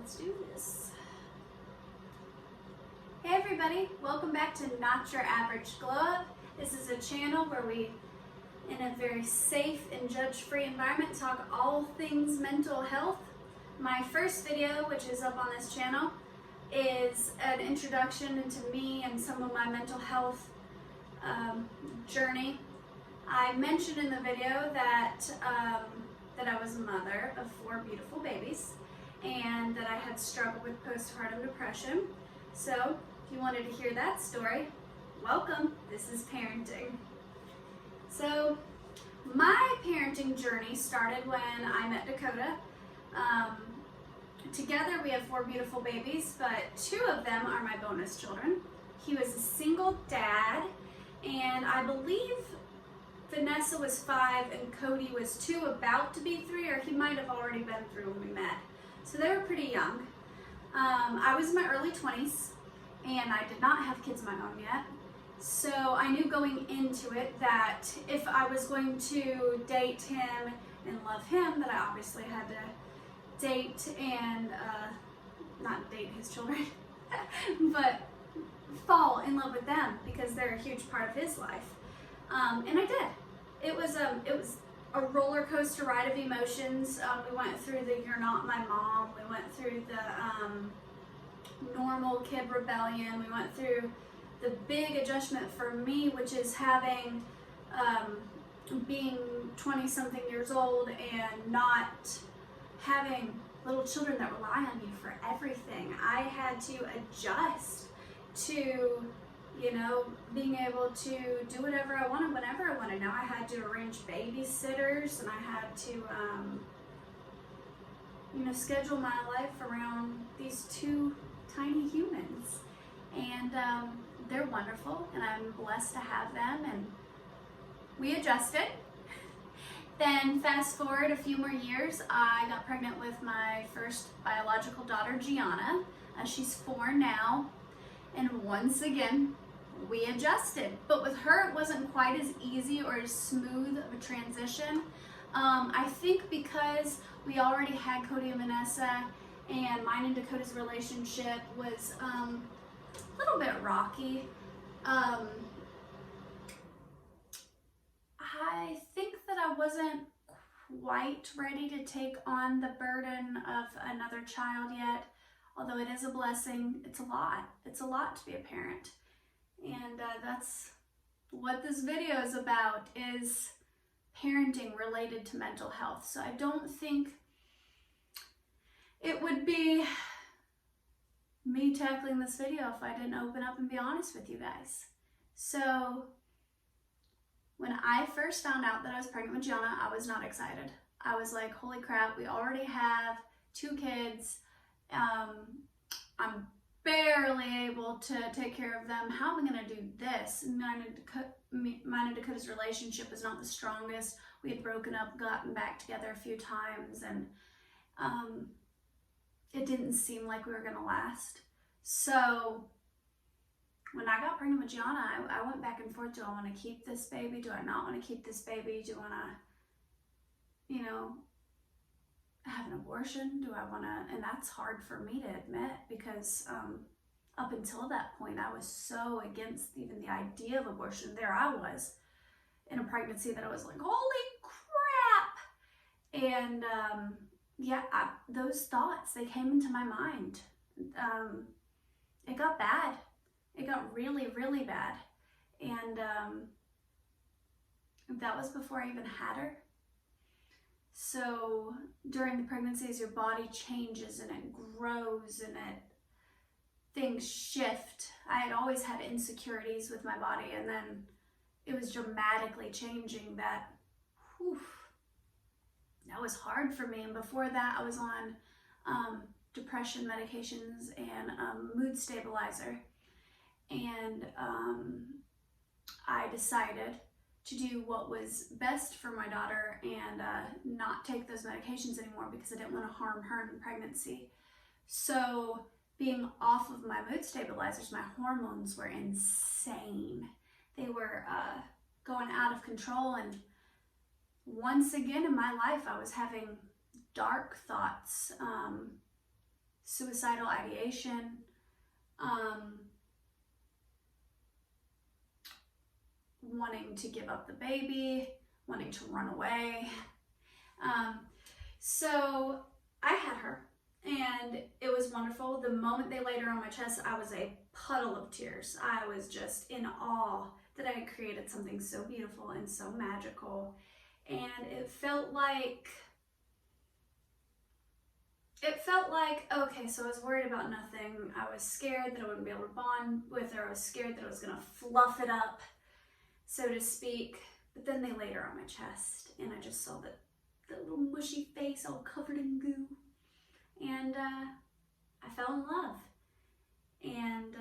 Let's do this. Hey everybody, welcome back to Not Your Average Glow Up. This is a channel where we, in a very safe and judge-free environment, talk all things mental health. My first video, which is up on this channel, is an introduction into me and some of my mental health journey. I mentioned in the video that I was a mother of 4 beautiful babies and that I had struggled with postpartum depression. So if you wanted to hear that story, welcome. This is parenting. So my parenting journey started when I met Dakota. Together we have 4 beautiful babies, but 2 of them are my bonus children. He was a single dad, and I believe Vanessa was 5 and Cody was 2, about to be 3, or he might have already been through when we met. So they were pretty young. I was in my early 20s, and I did not have kids of my own yet. So I knew going into it that if I was going to date him and love him, that I obviously had to date and, not date his children, but fall in love with them because they're a huge part of his life. And I did. It was a roller coaster ride of emotions. We went through the "you're not my mom." We went through the normal kid rebellion. We went through the big adjustment for me, which is having being 20-something years old and not having little children that rely on you for everything. I had to adjust to, being able to do whatever I wanted, whenever I wanted. Now I had to arrange babysitters, and I had to, schedule my life around these 2 tiny humans. And they're wonderful, and I'm blessed to have them, and we adjusted. Then fast forward a few more years, I got pregnant with my first biological daughter, Gianna. She's 4 now, and once again, we adjusted. But with her, it wasn't quite as easy or as smooth of a transition. I think because we already had Cody and Vanessa, and mine and Dakota's relationship was a little bit rocky. I think that I wasn't quite ready to take on the burden of another child yet, although it is a blessing. It's a lot. It's a lot to be a parent. And that's what this video is about, is parenting related to mental health. So I don't think it would be me tackling this video if I didn't open up and be honest with you guys. So when I first found out that I was pregnant with Gianna, I was not excited. I was like, holy crap, we already have 2 kids. I'm barely able to take care of them. How am I going to do this? Mine and Dakota's relationship is not the strongest. We had broken up, gotten back together a few times, and it didn't seem like we were going to last. So when I got pregnant with Gianna, I went back and forth. Do I want to keep this baby? Do I not want to keep this baby? Do I want to, have an abortion? Do I want to? And that's hard for me to admit because up until that point, I was so against even the idea of abortion. There I was in a pregnancy that I was like, holy crap! And those thoughts, they came into my mind. It got bad. It got really, really bad. And that was before I even had her. So during the pregnancies, your body changes and it grows and things shift. I had always had insecurities with my body, and then it was dramatically changing that. That was hard for me. And before that, I was on depression medications and mood stabilizer. And I decided to do what was best for my daughter and not take those medications anymore because I didn't want to harm her in pregnancy. So being off of my mood stabilizers, my hormones were insane. They were going out of control, and once again in my life I was having dark thoughts, suicidal ideation, wanting to give up the baby, wanting to run away. So I had her, and it was wonderful. The moment they laid her on my chest, I was a puddle of tears. I was just in awe that I had created something so beautiful and so magical. And it felt like, okay, so I was worried about nothing. I was scared that I wouldn't be able to bond with her. I was scared that I was gonna fluff it up, so to speak. But then they laid her on my chest, and I just saw that little mushy face all covered in goo. And I fell in love. And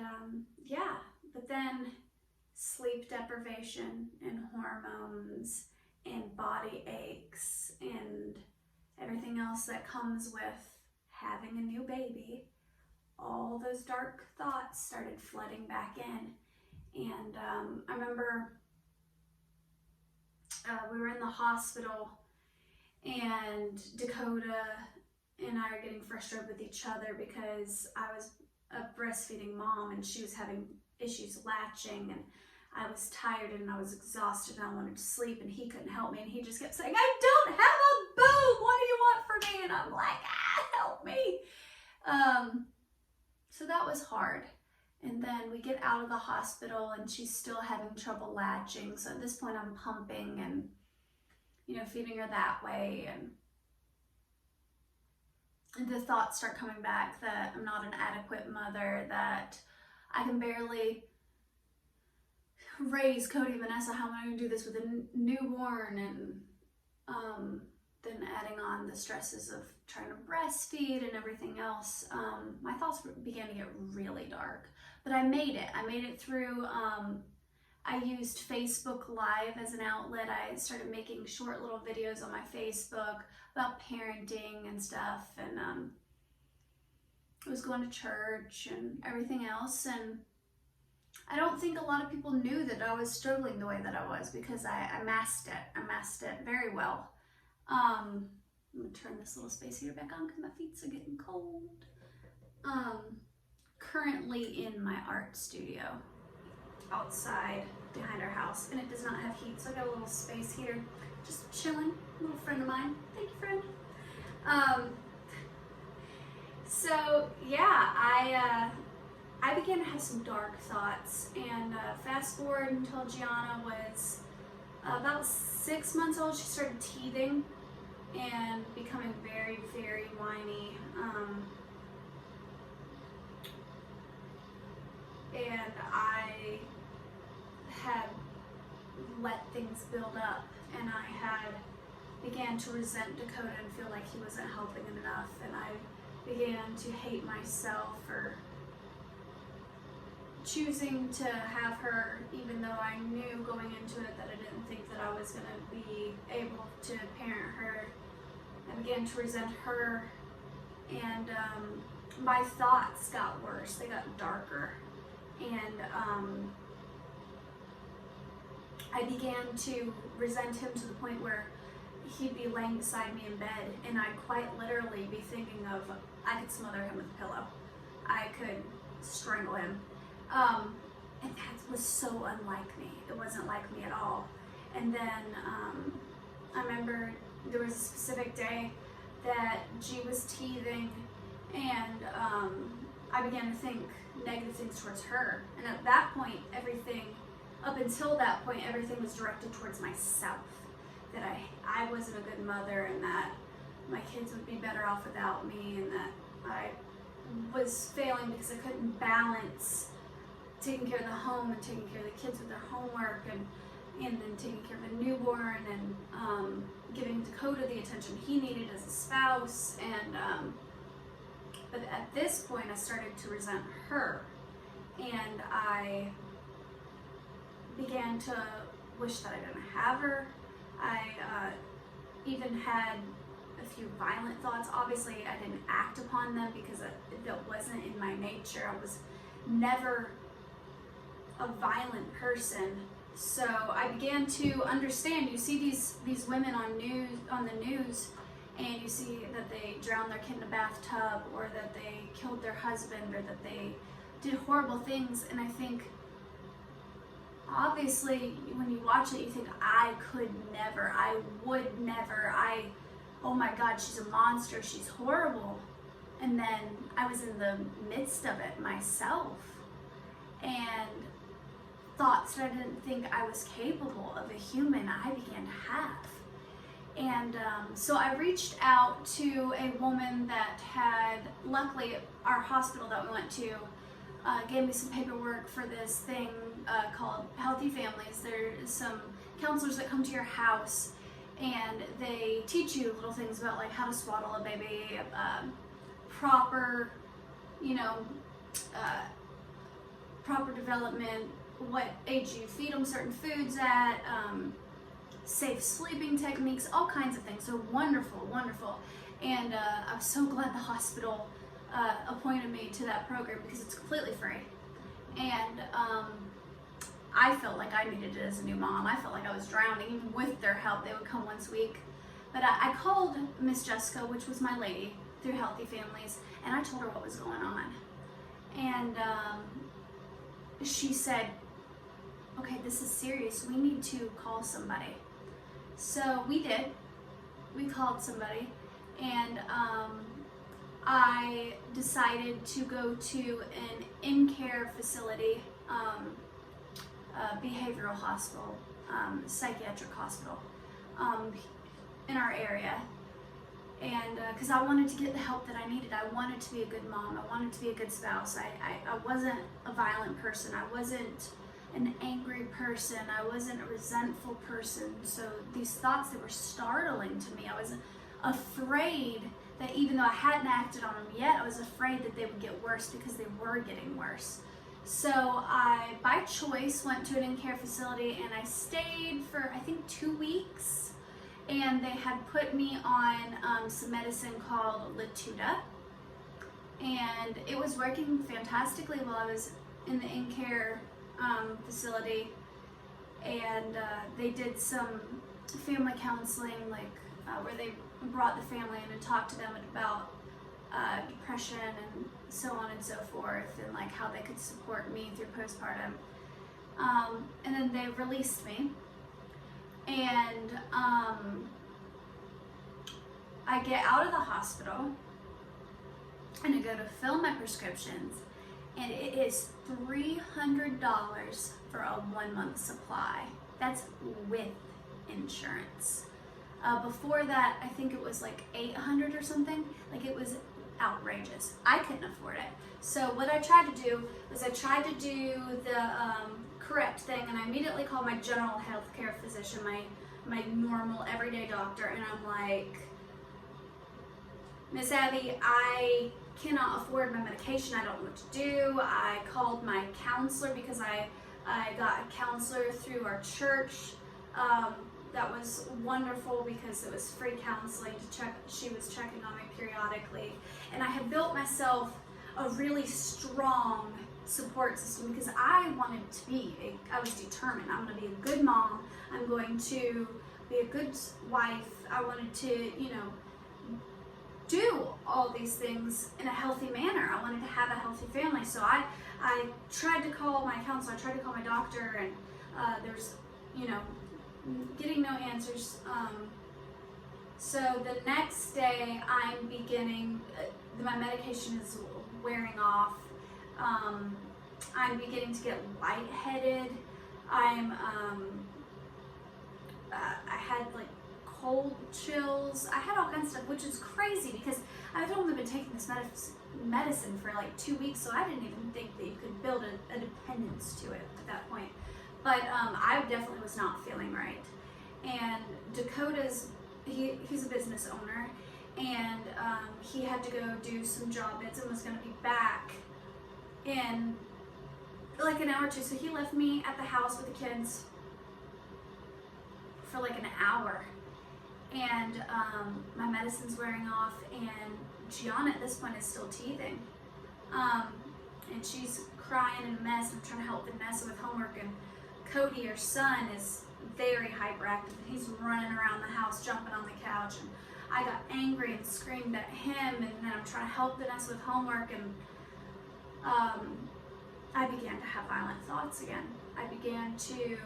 yeah, but then sleep deprivation and hormones and body aches and everything else that comes with having a new baby, all those dark thoughts started flooding back in. And I remember we were in the hospital, and Dakota and I are getting frustrated with each other because I was a breastfeeding mom and she was having issues latching, and I was tired and I was exhausted and I wanted to sleep, and he couldn't help me, and he just kept saying, "I don't have a boob, what do you want from me?" And I'm like, help me. So that was hard. And then we get out of the hospital and she's still having trouble latching. So at this point I'm pumping and, feeding her that way. And the thoughts start coming back that I'm not an adequate mother, that I can barely raise Cody and Vanessa. How am I going to do this with a newborn? And then adding on the stresses of trying to breastfeed and everything else, my thoughts began to get really dark. But I made it. I made it through. I used Facebook Live as an outlet. I started making short little videos on my Facebook about parenting and stuff, and I was going to church and everything else. And I don't think a lot of people knew that I was struggling the way that I was, because I masked it. I masked it very well. I'm gonna turn this little space heater back on because my feet are getting cold. Currently in my art studio outside behind our house, and it does not have heat, so I got a little space heater, just chilling. A little friend of mine. Thank you, friend. So yeah, I began to have some dark thoughts, and fast forward until Gianna was about 6 months old. She started teething and becoming very, very whiny. And I had let things build up, and I had began to resent Dakota and feel like he wasn't helping enough, and I began to hate myself for choosing to have her, even though I knew going into it that I didn't think that I was going to be able to parent her. I began to resent her, and my thoughts got worse. They got darker, and I began to resent him to the point where he'd be laying beside me in bed, and I'd quite literally be thinking of, I could smother him with a pillow. I could strangle him. And that was so unlike me. It wasn't like me at all. And then I remember there was a specific day that G was teething, and I began to think negative things towards her. And at that point, up until that point, everything was directed towards myself. That I wasn't a good mother, and that my kids would be better off without me, and that I was failing because I couldn't balance taking care of the home and taking care of the kids with their homework, and then taking care of a newborn, and giving Dakota the attention he needed as a spouse. And but at this point I started to resent her, and I began to wish that I didn't have her. I even had a few violent thoughts. Obviously I didn't act upon them because that wasn't in my nature. I was never a violent person. So I began to understand. You see these women on the news, and you see that they drowned their kid in a bathtub, or that they killed their husband, or that they did horrible things. And I think, obviously, when you watch it, you think, I could never, I would never, oh my God, she's a monster, she's horrible. And then I was in the midst of it myself, and thoughts that I didn't think I was capable of a human, I began to have. And so I reached out to a woman that had, luckily, our hospital that we went to gave me some paperwork for this thing called Healthy Families. There's some counselors that come to your house, and they teach you little things about like how to swaddle a baby, proper, proper development, what age you feed them certain foods at, safe sleeping techniques, all kinds of things. So wonderful, wonderful. And I'm so glad the hospital appointed me to that program, because it's completely free. And I felt like I needed it as a new mom. I felt like I was drowning. Even with their help, they would come once a week. But I called Miss Jessica, which was my lady, through Healthy Families, and I told her what was going on. And she said, okay, this is serious. We need to call somebody. So we did. We called somebody, and I decided to go to an in-care facility, behavioral hospital, psychiatric hospital in our area. And because I wanted to get the help that I needed. I wanted to be a good mom. I wanted to be a good spouse. I wasn't a violent person. I wasn't an angry person. I wasn't a resentful person. So these thoughts, they were startling to me. I was afraid that even though I hadn't acted on them yet, I was afraid that they would get worse, because they were getting worse. So I, by choice, went to an in-care facility, and I stayed for, I think, 2 weeks. And they had put me on some medicine called Latuda. And it was working fantastically while I was in the in-care facility. And they did some family counseling, like where they brought the family in and talked to them about depression and so on and so forth, and like how they could support me through postpartum. And then they released me. And I get out of the hospital, and I go to fill my prescriptions, and it is $300 for a 1-month supply. That's with insurance. Before that, I think it was like $800 or something. Like, it was outrageous. I couldn't afford it. So what I tried to do was I tried to do the correct thing, and I immediately called my general health care physician, my normal everyday doctor, and I'm like, Miss Abby, I cannot afford my medication. I don't know what to do. I called my counselor, because I got a counselor through our church. That was wonderful, because it was free counseling to check. She was checking on me periodically, and I had built myself a really strong support system, because I wanted to be, I was determined. I'm going to be a good mom. I'm going to be a good wife. I wanted to, do all these things in a healthy manner. I wanted to have a healthy family. So I tried to call my counselor, I tried to call my doctor, and there's, getting no answers. So the next day, I'm beginning, my medication is wearing off. I'm beginning to get lightheaded. I had like cold chills. I had all kinds of stuff, which is crazy, because I've only been taking this medicine for like 2 weeks, so I didn't even think that you could build a dependence to it at that point. But I definitely was not feeling right. And Dakota's, he's a business owner, and he had to go do some job bits and was going to be back in like an hour or two. So he left me at the house with the kids for like an hour, and my medicine's wearing off, and Gianna at this point is still teething, and she's crying and a mess. I'm trying to help Vanessa with homework, and Cody, her son, is very hyperactive. He's running around the house, jumping on the couch, and I got angry and screamed at him, and then I'm trying to help Vanessa with homework, and I began to have violent thoughts again. I began to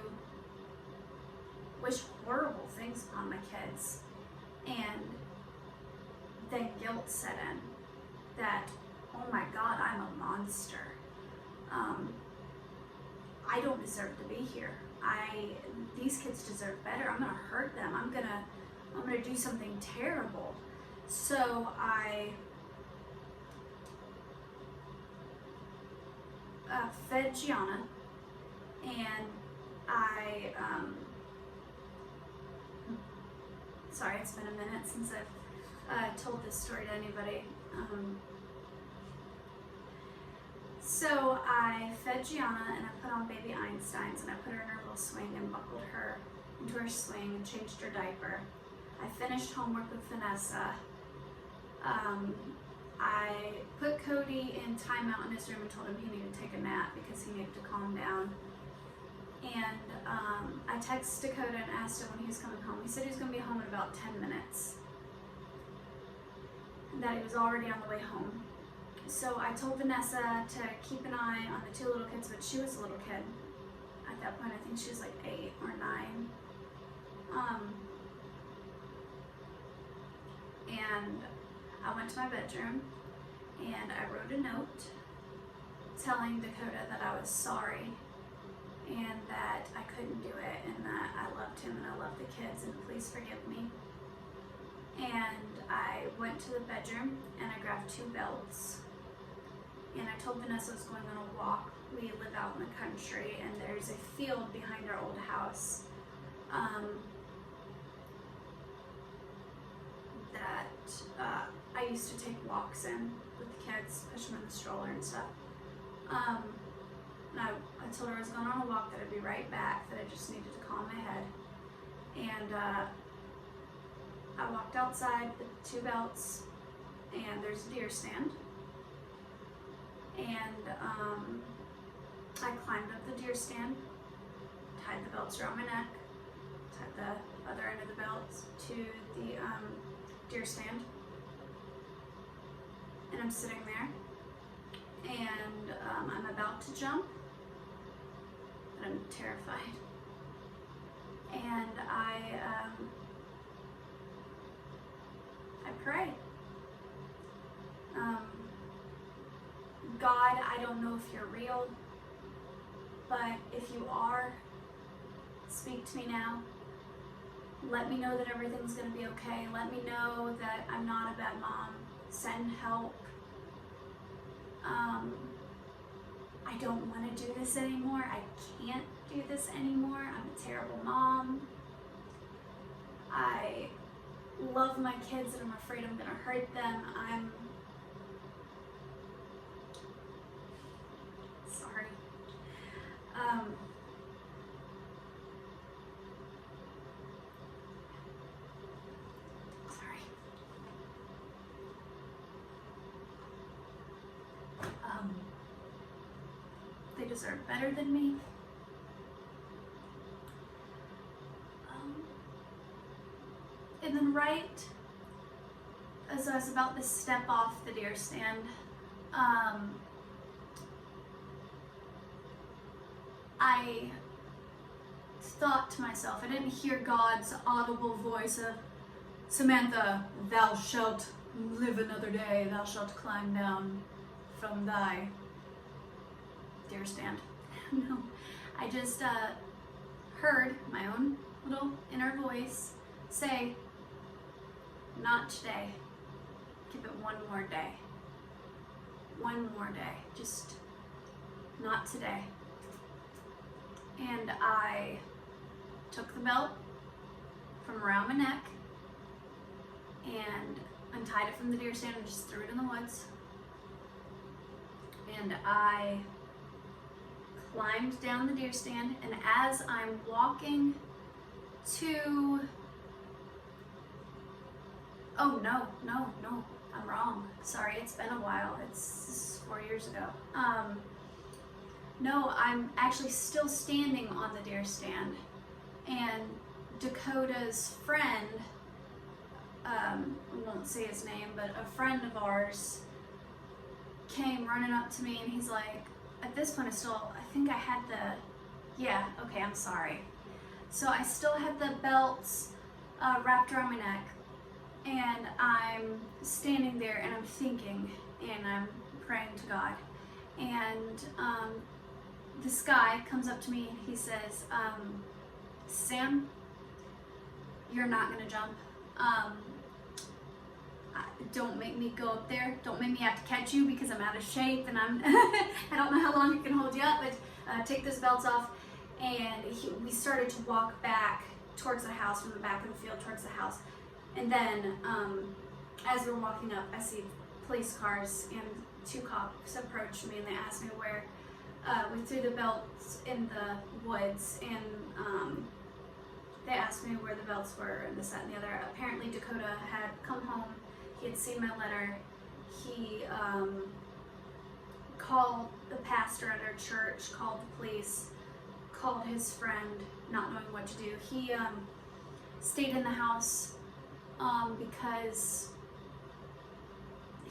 wish horrible things upon my kids, and then guilt set in that, oh my God, I'm a monster. I don't deserve to be here. These kids deserve better. I'm gonna hurt them. I'm gonna do something terrible. So I fed Gianna, and I sorry, it's been a minute since I've told this story to anybody. So I fed Gianna, and I put on baby Einsteins, and I put her in her little swing and buckled her into her swing and changed her diaper. I finished homework with Vanessa. I put Cody in timeout in his room and told him he needed to take a nap because he needed to calm down. And I texted Dakota and asked him when he was coming home. He said he was going to be home in about 10 minutes, and that he was already on the way home. So I told Vanessa to keep an eye on the two little kids, but she was a little kid. At that point, I think she was like 8 or 9. And I went to my bedroom, and I wrote a note telling Dakota that I was sorry, and that I couldn't do it, and that I loved him and I loved the kids, and please forgive me. And I went to the bedroom and I grabbed 2 belts, and I told Vanessa I was going on a walk. We live out in the country, and there's a field behind our old house that I used to take walks in with the kids, push them in the stroller and stuff. And I told her I was going on a walk, that I'd be right back, that I just needed to calm my head. And I walked outside with 2 belts, and there's a deer stand. And I climbed up the deer stand, tied the belts around my neck, tied the other end of the belts to the deer stand. And I'm sitting there, and I'm about to jump, but I'm terrified. And I pray. God, I don't know if you're real, but if you are, speak to me now. Let me know that everything's going to be okay. Let me know that I'm not a bad mom. Send help. I don't want to do this anymore. I can't do this anymore. I'm a terrible mom. I love my kids, and I'm afraid I'm going to hurt them. I'm sorry. They deserve better than me. And then right as I was about to step off the deer stand, I thought to myself, I didn't hear God's audible voice of, Samantha, thou shalt live another day, thou shalt climb down from thy deer stand. No, I just heard my own little inner voice say, not today. Give it one more day. One more day. Just not today. And I took the belt from around my neck and untied it from the deer stand and just threw it in the woods. And I climbed down the deer stand, and as I'm walking to, oh no, I'm wrong. Sorry, it's been a while. This is 4 years ago. No, I'm actually still standing on the deer stand, and Dakota's friend we won't say his name, but a friend of ours came running up to me, and he's like, at this point I think I had yeah, okay, I'm sorry. So I still had the belts wrapped around my neck, and I'm standing there and I'm thinking and I'm praying to God, and this guy comes up to me and he says, Sam, you're not gonna jump. Don't make me go up there. Don't make me have to catch you because I'm out of shape and I don't know how long I can hold you up, but take those belts off. And we started to walk back towards the house, from the back of the field towards the house. And then as we're walking up, I see police cars and 2 cops approached me, and they asked me where. We threw the belts in the woods, and they asked me where the belts were and this, that, and the other. Apparently Dakota had come home. He had seen my letter. He called the pastor at our church, called the police, called his friend, not knowing what to do. He stayed in the house because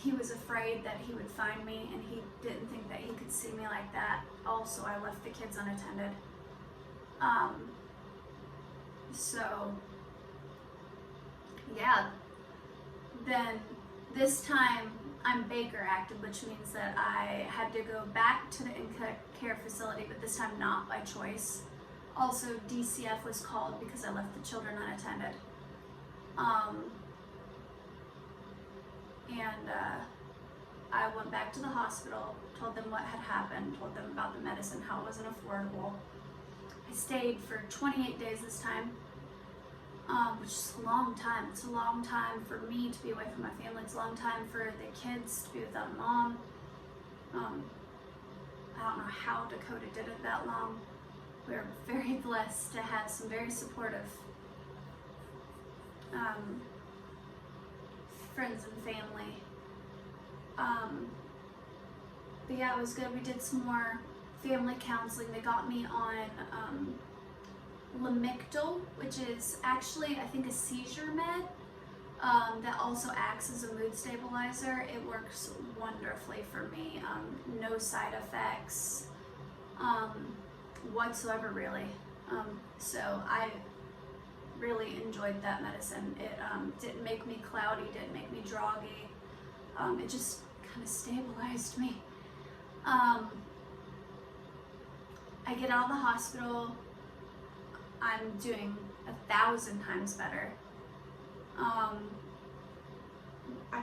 he was afraid that he would find me, and he didn't think that he could see me like that. Also, I left the kids unattended. So, yeah. Then this time I'm Baker acted, which means that I had to go back to the in-care facility, but this time not by choice. Also, DCF was called because I left the children unattended. I went back to the hospital, told them what had happened, told them about the medicine, how it wasn't affordable. I stayed for 28 days this time, which is a long time. It's a long time for me to be away from my family. It's a long time for the kids to be without a mom. I don't know how Dakota did it that long. We're very blessed to have some very supportive friends and family. But yeah, it was good. We did some more family counseling. They got me on Lamictal, which is actually, I think, a seizure med that also acts as a mood stabilizer. It works wonderfully for me. No side effects whatsoever, really. So I really enjoyed that medicine. It didn't make me cloudy, didn't make me droggy. It just kind of stabilized me. I get out of the hospital, I'm doing 1,000 times better. I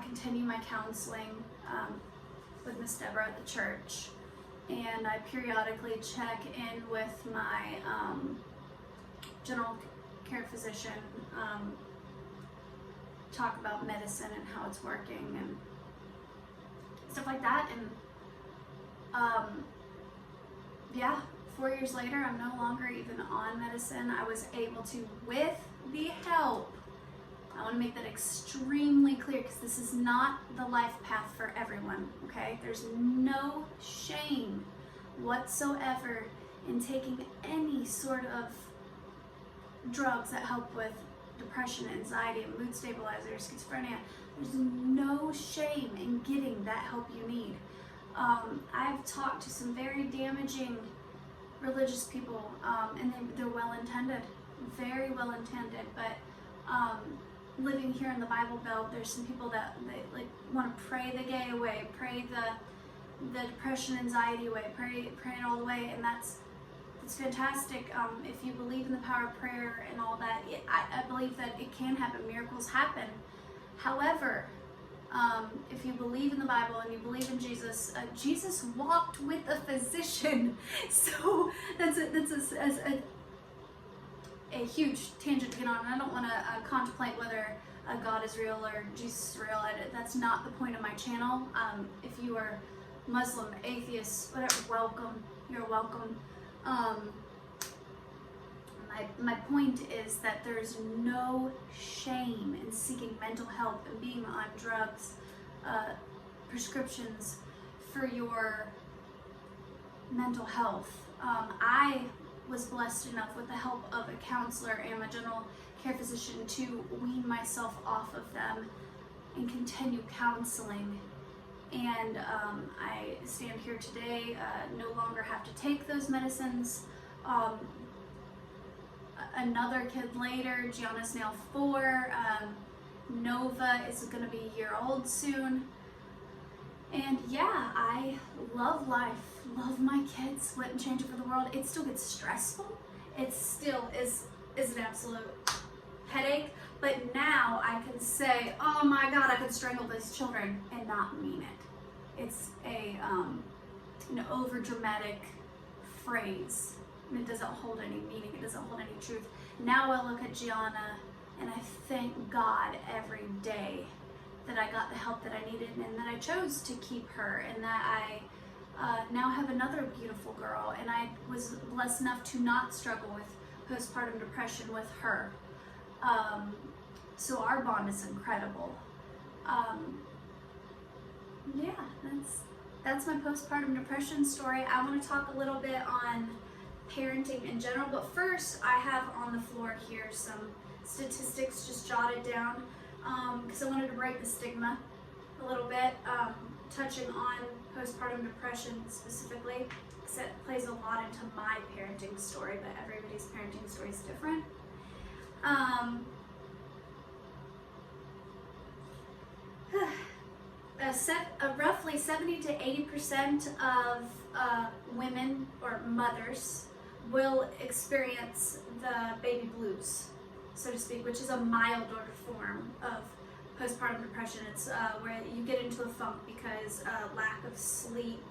continue my counseling with Miss Deborah at the church, and I periodically check in with my general care physician, talk about medicine and how it's working and stuff like that. And yeah, 4 years later, I'm no longer even on medicine. I was able to, with the help, I want to make that extremely clear, because this is not the life path for everyone, okay? There's no shame whatsoever in taking any sort of drugs that help with depression, anxiety, mood stabilizers, schizophrenia. There's no shame in getting that help you need. I've talked to some very damaging religious people, and they're well-intended, very well-intended, but living here in the Bible Belt, there's some people that they want to pray the gay away, pray the depression, anxiety away, pray it all away, and that's fantastic. If you believe in the power of prayer and all that, I believe that it can happen. Miracles happen. However, if you believe in the Bible and you believe in Jesus, Jesus walked with a physician. So that's a huge tangent to get on. I don't want to contemplate whether God is real or Jesus is real. That's not the point of my channel. If you are Muslim, atheist, whatever, welcome. You're welcome. My point is that there's no shame in seeking mental help and being on drugs, prescriptions for your mental health. I was blessed enough with the help of a counselor and my general care physician to wean myself off of them and continue counseling. And I stand here today, no longer have to take those medicines. Another kid later, Gianna's now 4. Nova is going to be a year old soon. And yeah, I love life, love my kids, wouldn't change it for the world. It still gets stressful. It still is an absolute headache. But now I can say, oh my God, I could strangle those children and not mean it. It's an over dramatic phrase. And it doesn't hold any meaning. It doesn't hold any truth. Now I look at Gianna and I thank God every day that I got the help that I needed and that I chose to keep her, and that I now have another beautiful girl, and I was blessed enough to not struggle with postpartum depression with her. So our bond is incredible. Yeah, that's my postpartum depression story. I want to talk a little bit on parenting in general, but first I have on the floor here some statistics just jotted down because I wanted to break the stigma a little bit, touching on postpartum depression specifically, because it plays a lot into my parenting story, but everybody's parenting story is different. Roughly 70 to 80% of women or mothers will experience the baby blues, so to speak, which is a milder form of postpartum depression. It's where you get into a funk because lack of sleep,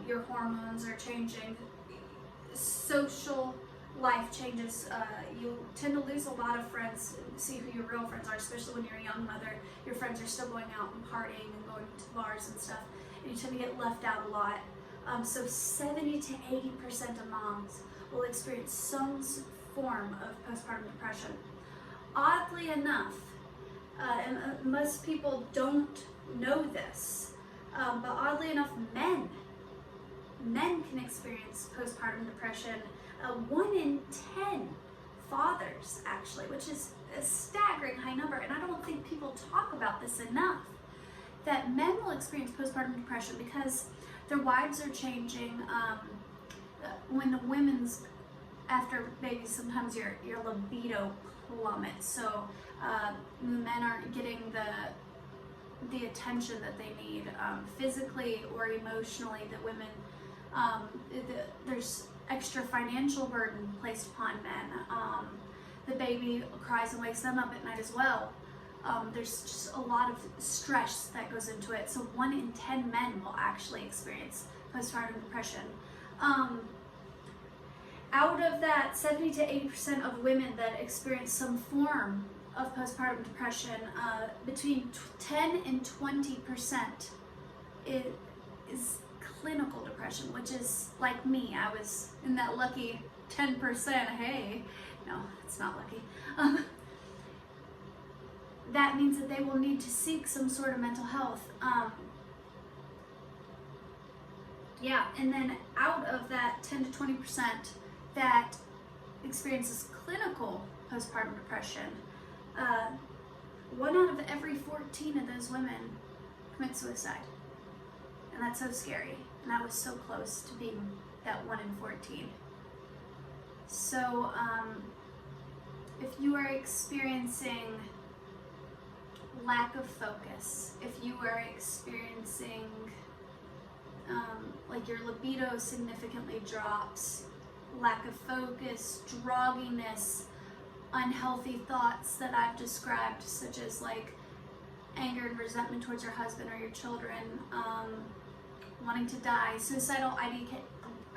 your hormones are changing, social life changes. You tend to lose a lot of friends, see who your real friends are, especially when you're a young mother. Your friends are still going out and partying and going to bars and stuff, and you tend to get left out a lot. So 70 to 80% of moms will experience some form of postpartum depression. Oddly enough, and most people don't know this, but oddly enough, men can experience postpartum depression. 1 in 10 fathers, actually, which is a staggering high number, and I don't think people talk about this enough, that men will experience postpartum depression because their wives are changing. When the women's, after babies, sometimes your libido plummets, so the men aren't getting the attention that they need physically or emotionally. The women, there's extra financial burden placed upon men. The baby cries and wakes them up at night as well. There's just a lot of stress that goes into it. So 1 in 10 men will actually experience postpartum depression. Out of that, 70 to 80% of women that experience some form of postpartum depression, between 10 and 20% is clinical depression, which is like me. I was in that lucky 10%. Hey, no, it's not lucky. That means that they will need to seek some sort of mental health. Yeah, and then out of that 10 to 20% that experiences clinical postpartum depression, 1 out of every 14 of those women commit suicide. And that's so scary. And I was so close to being that 1 in 14. So if you are experiencing lack of focus, if you are experiencing like your libido significantly drops, lack of focus, drugginess, unhealthy thoughts that I've described, such as like anger and resentment towards your husband or your children, wanting to die, suicidal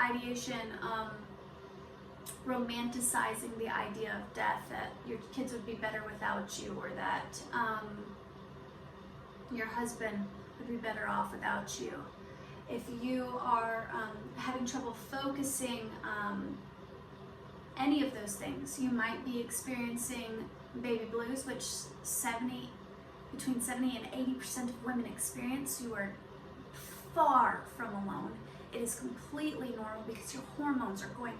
ideation, romanticizing the idea of death, that your kids would be better without you, or that your husband would be better off without you. If you are having trouble focusing, any of those things, you might be experiencing baby blues, which between 70 and 80% of women experience. You are far from alone. It is completely normal because your hormones are going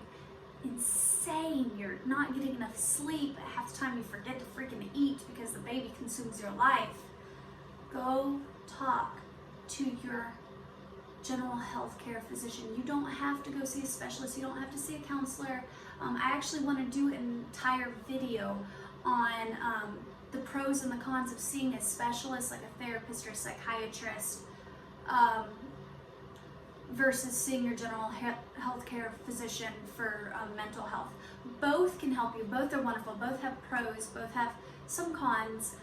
insane, you're not getting enough sleep, half the time you forget to freaking eat because the baby consumes your life, go talk to your general health care physician. You don't have to go see a specialist, you don't have to see a counselor. I actually want to do an entire video on the pros and the cons of seeing a specialist like a therapist or a psychiatrist versus seeing your general healthcare physician for mental health. Both can help you, both are wonderful, both have pros, both have some cons,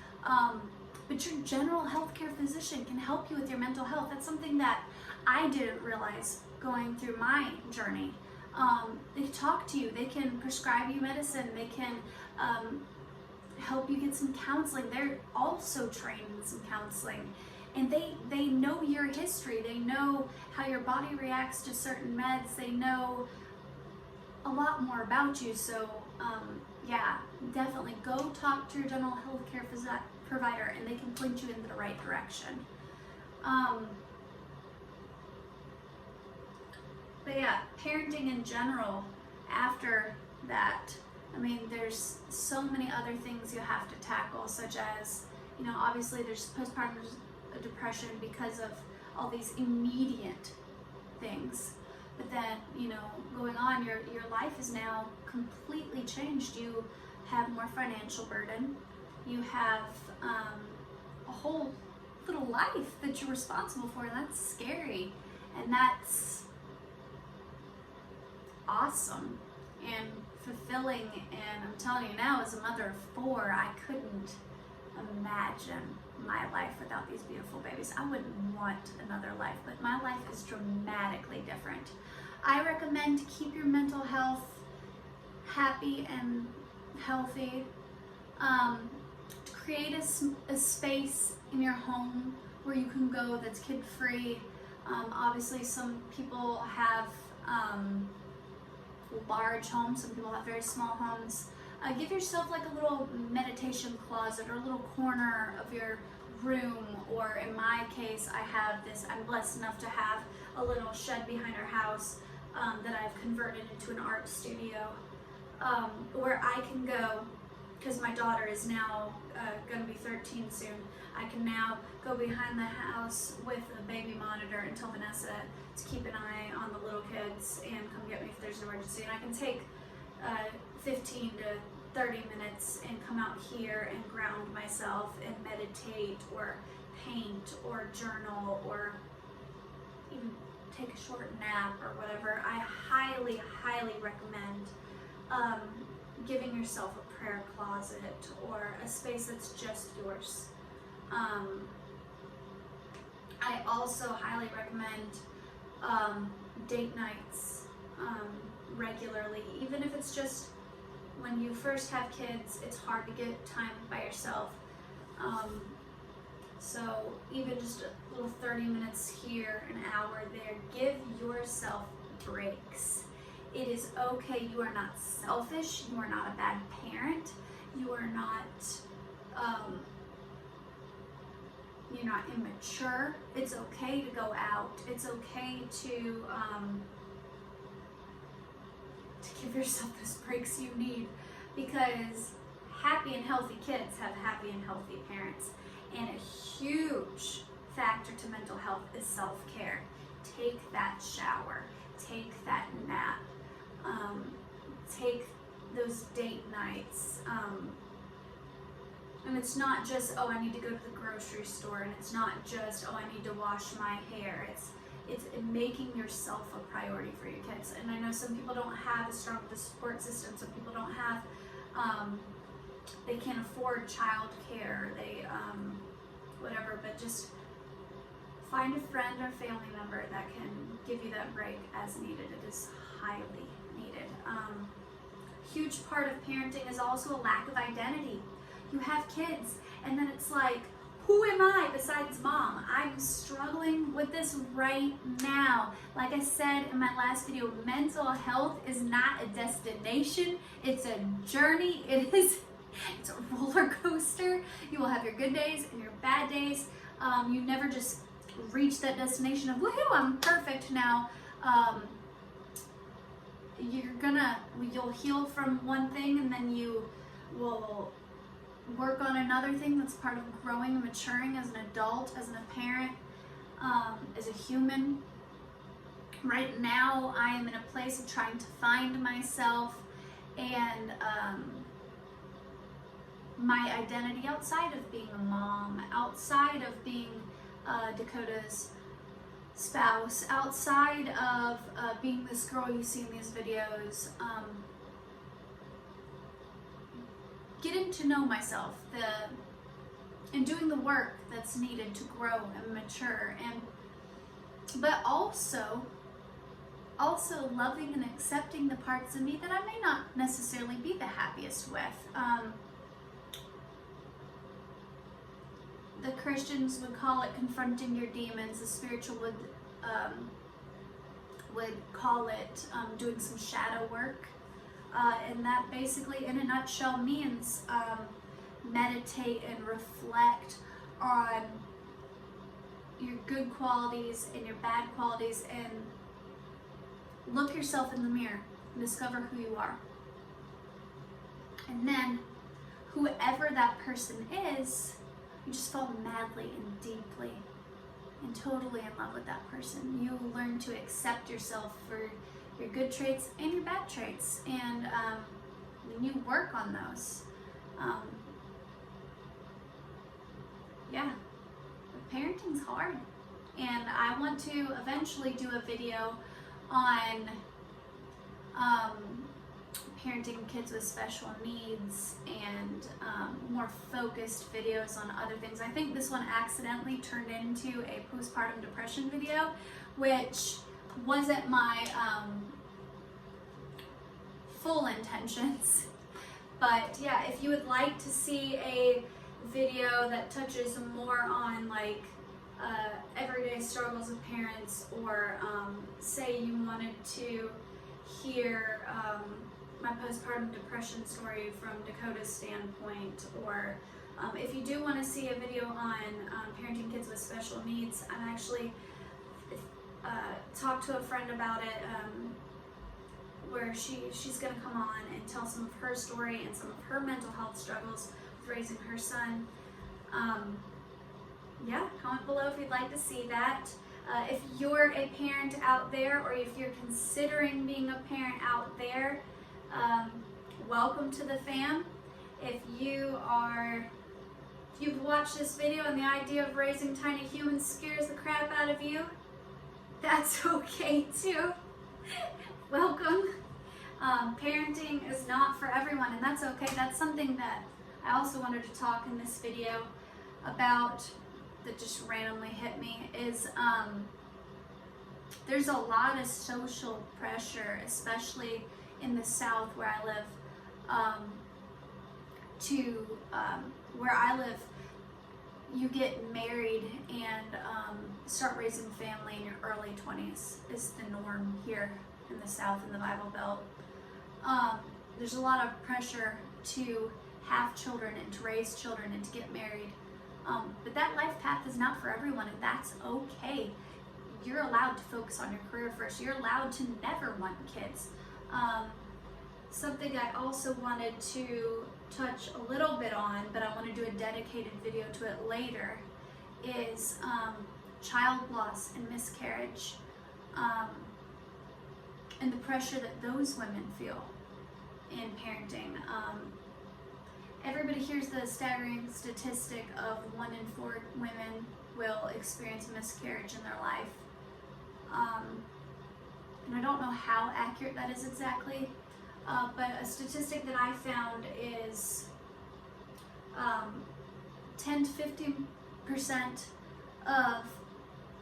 but your general healthcare physician can help you with your mental health. That's something that I didn't realize going through my journey. They can talk to you, they can prescribe you medicine, they can help you get some counseling. They're also trained in some counseling. And they know your history, they know how your body reacts to certain meds, they know a lot more about you. So yeah, definitely go talk to your general health care provider and they can point you in the right direction. But yeah, parenting in general, after that, I mean, there's so many other things you have to tackle, such as, you know, obviously there's postpartum depression because of all these immediate things. But then, you know, going on, your life is now completely changed. You have more financial burden. You have a whole little life that you're responsible for, and that's scary. And that's awesome and fulfilling. And I'm telling you now, as a mother of 4, I couldn't imagine my life without these beautiful babies. I wouldn't want another life, but my life is dramatically different. I recommend to keep your mental health happy and healthy. Create a space in your home where you can go that's kid-free. Obviously some people have large homes, some people have very small homes. Give yourself like a little meditation closet or a little corner of your room, or in my case, I have this, I'm blessed enough to have a little shed behind our house that I've converted into an art studio where I can go, because my daughter is now going to be 13 soon. I can now go behind the house with a baby monitor and tell Vanessa to keep an eye on the little kids and come get me if there's an emergency. And I can take 15 to 30 minutes and come out here and ground myself and meditate or paint or journal or even take a short nap or whatever. I highly, highly recommend giving yourself a prayer closet or a space that's just yours. I also highly recommend date nights regularly, even if it's just when you first have kids, it's hard to get time by yourself. So even just a little 30 minutes here, an hour there, give yourself breaks. It is okay. You are not selfish. You are not a bad parent. You are not, you're not immature. It's okay to go out. It's okay to give yourself those breaks you need, because happy and healthy kids have happy and healthy parents. And a huge factor to mental health is self-care. Take that shower, take that nap, take those date nights. And it's not just, oh, I need to go to the grocery store, and it's not just, oh, I need to wash my hair. It's making yourself a priority for your kids. And I know some people don't have as strong of a support system. Some people don't have, they can't afford child care, they, whatever, but just find a friend or family member that can give you that break as needed. It is highly needed. Huge part of parenting is also a lack of identity. You have kids, and then it's like, who am I besides mom? I'm struggling with this right now. Like I said in my last video, mental health is not a destination. It's a journey. It's a roller coaster. You will have your good days and your bad days. You never just reach that destination of, woohoo, I'm perfect now. You're gonna you'll heal from one thing, and then you will work on another thing that's part of growing and maturing as an adult, as a parent, as a human. Right now, I am in a place of trying to find myself and my identity outside of being a mom, outside of being Dakota's spouse, outside of being this girl you see in these videos. Getting to know myself, and doing the work that's needed to grow and mature, but also loving and accepting the parts of me that I may not necessarily be the happiest with. The Christians would call it confronting your demons. The spiritual would call it doing some shadow work. And that basically, in a nutshell, means meditate and reflect on your good qualities and your bad qualities, and look yourself in the mirror and discover who you are. And then, whoever that person is, you just fall madly and deeply and totally in love with that person. You learn to accept yourself for your good traits and your bad traits, and you work on those. Yeah, parenting's hard, and I want to eventually do a video on parenting kids with special needs, and more focused videos on other things. I think this one accidentally turned into a postpartum depression video, which wasn't my full intentions. But yeah, if you would like to see a video that touches more on like everyday struggles of parents, or say you wanted to hear my postpartum depression story from Dakota's standpoint, or if you do want to see a video on parenting kids with special needs, I'm actually talked to a friend about it, where she's going to come on and tell some of her story and some of her mental health struggles with raising her son. Yeah, comment below if you'd like to see that. If you're a parent out there, or if you're considering being a parent out there, welcome to the fam. If you've watched this video and the idea of raising tiny humans scares the crap out of you, that's okay too. Welcome. Parenting is not for everyone, and that's okay. That's something that I also wanted to talk in this video about, that just randomly hit me, is there's a lot of social pressure, especially in the South where I live, where I live, you get married and start raising family in your early 20s is the norm here in the South, in the Bible Belt. There's a lot of pressure to have children and to raise children and to get married. But that life path is not for everyone, and that's okay. You're allowed to focus on your career first. You're allowed to never want kids. Something I also wanted to touch a little bit on, but I want to do a dedicated video to it later, is child loss and miscarriage, and the pressure that those women feel in parenting. Everybody hears the staggering statistic of 1 in 4 women will experience a miscarriage in their life. And I don't know how accurate that is exactly, but a statistic that I found is 10 to 15% of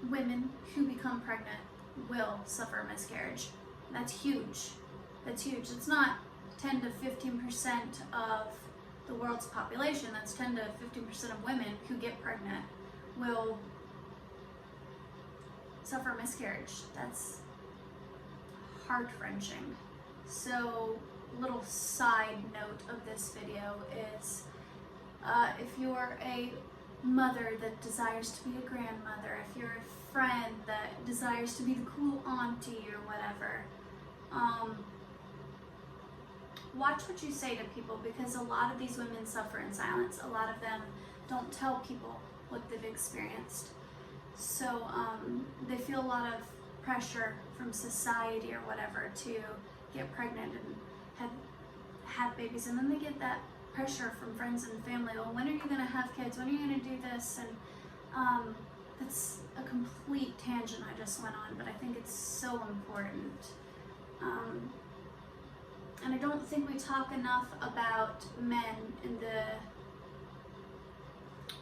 women who become pregnant will suffer a miscarriage. That's huge. That's huge. It's not 10 to 15% of the world's population. That's 10 to 15% of women who get pregnant will suffer a miscarriage. That's heart-wrenching. So, little side note of this video is, if you're a mother that desires to be a grandmother, if you're a friend that desires to be the cool auntie or whatever, watch what you say to people, because a lot of these women suffer in silence. A lot of them don't tell people what they've experienced. So they feel a lot of pressure from society or whatever to get pregnant and have babies, and then they get that pressure from friends and family. Well, when are you going to have kids? When are you going to do this? And that's a complete tangent I just went on, but I think it's so important. And I don't think we talk enough about men and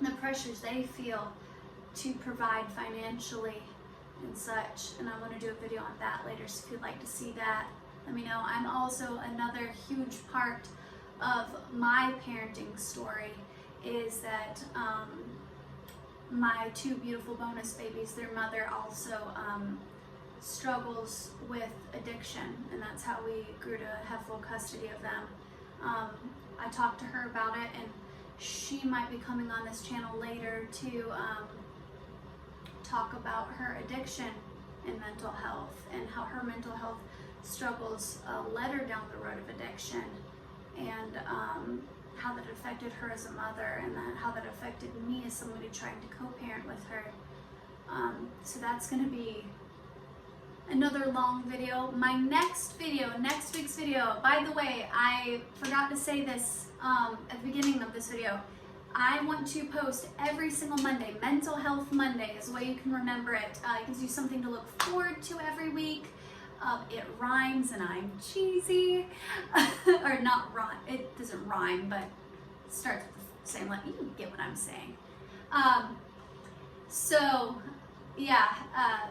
the pressures they feel to provide financially and such. And I want to do a video on that later, so if you'd like to see that, let me know. I'm also, another huge part of my parenting story is that my two beautiful bonus babies, their mother also struggles with addiction, and that's how we grew to have full custody of them. I talked to her about it, and she might be coming on this channel later to talk about her addiction and mental health, and how her mental health struggles led her down the road of addiction, and how that affected her as a mother, and how that affected me as somebody trying to co-parent with her. So that's going to be another long video. My next week's video, by the way, I forgot to say this at the beginning of this video. I want to post every single Monday. Mental Health Monday is the way you can remember it. It gives you something to look forward to every week. It rhymes, and I'm cheesy. Or not rhyme, it doesn't rhyme, but it starts with the same letter. You get what I'm saying. So yeah,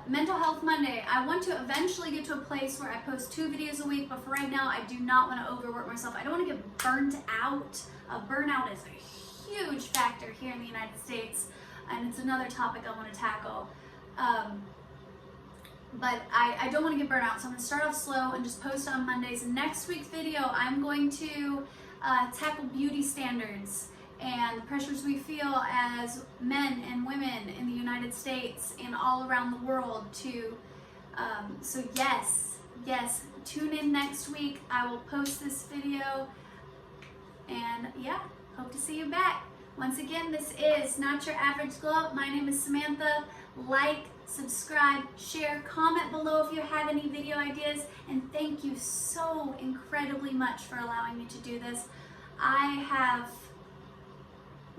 Mental Health Monday. I want to eventually get to a place where I post 2 videos a week, but for right now, I do not want to overwork myself. I don't want to get burnt out. Burnout is a huge factor here in the United States, and it's another topic I want to tackle. But I don't want to get burnt out, so I'm going to start off slow and just post on Mondays. Next week's video, I'm going to tackle beauty standards and the pressures we feel as men and women in the United States and all around the world to, so yes, tune in next week. I will post this video, and yeah, hope to see you back. Once again, this is Not Your Average Glow Up. My name is Samantha. Like, subscribe, share, comment below if you have any video ideas, and thank you so incredibly much for allowing me to do this. I have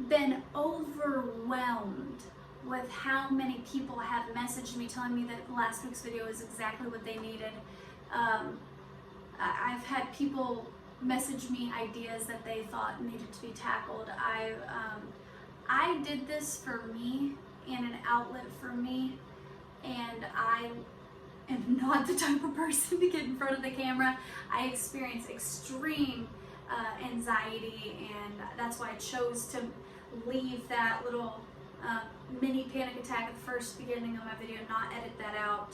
been overwhelmed with how many people have messaged me telling me that last week's video is exactly what they needed. I've had people message me ideas that they thought needed to be tackled. I did this for me and an outlet for me, and I am not the type of person to get in front of the camera. I experience extreme anxiety, and that's why I chose to leave that little mini panic attack at the first beginning of my video, not edit that out.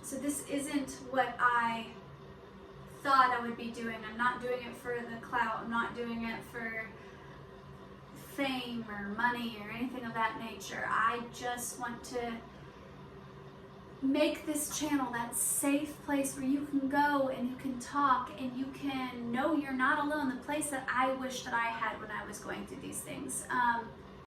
So this isn't what I thought I would be doing. I'm not doing it for the clout. I'm not doing it for fame or money or anything of that nature. I just want to make this channel that safe place where you can go and you can talk and you can know you're not alone, the place that I wish that I had when I was going through these things.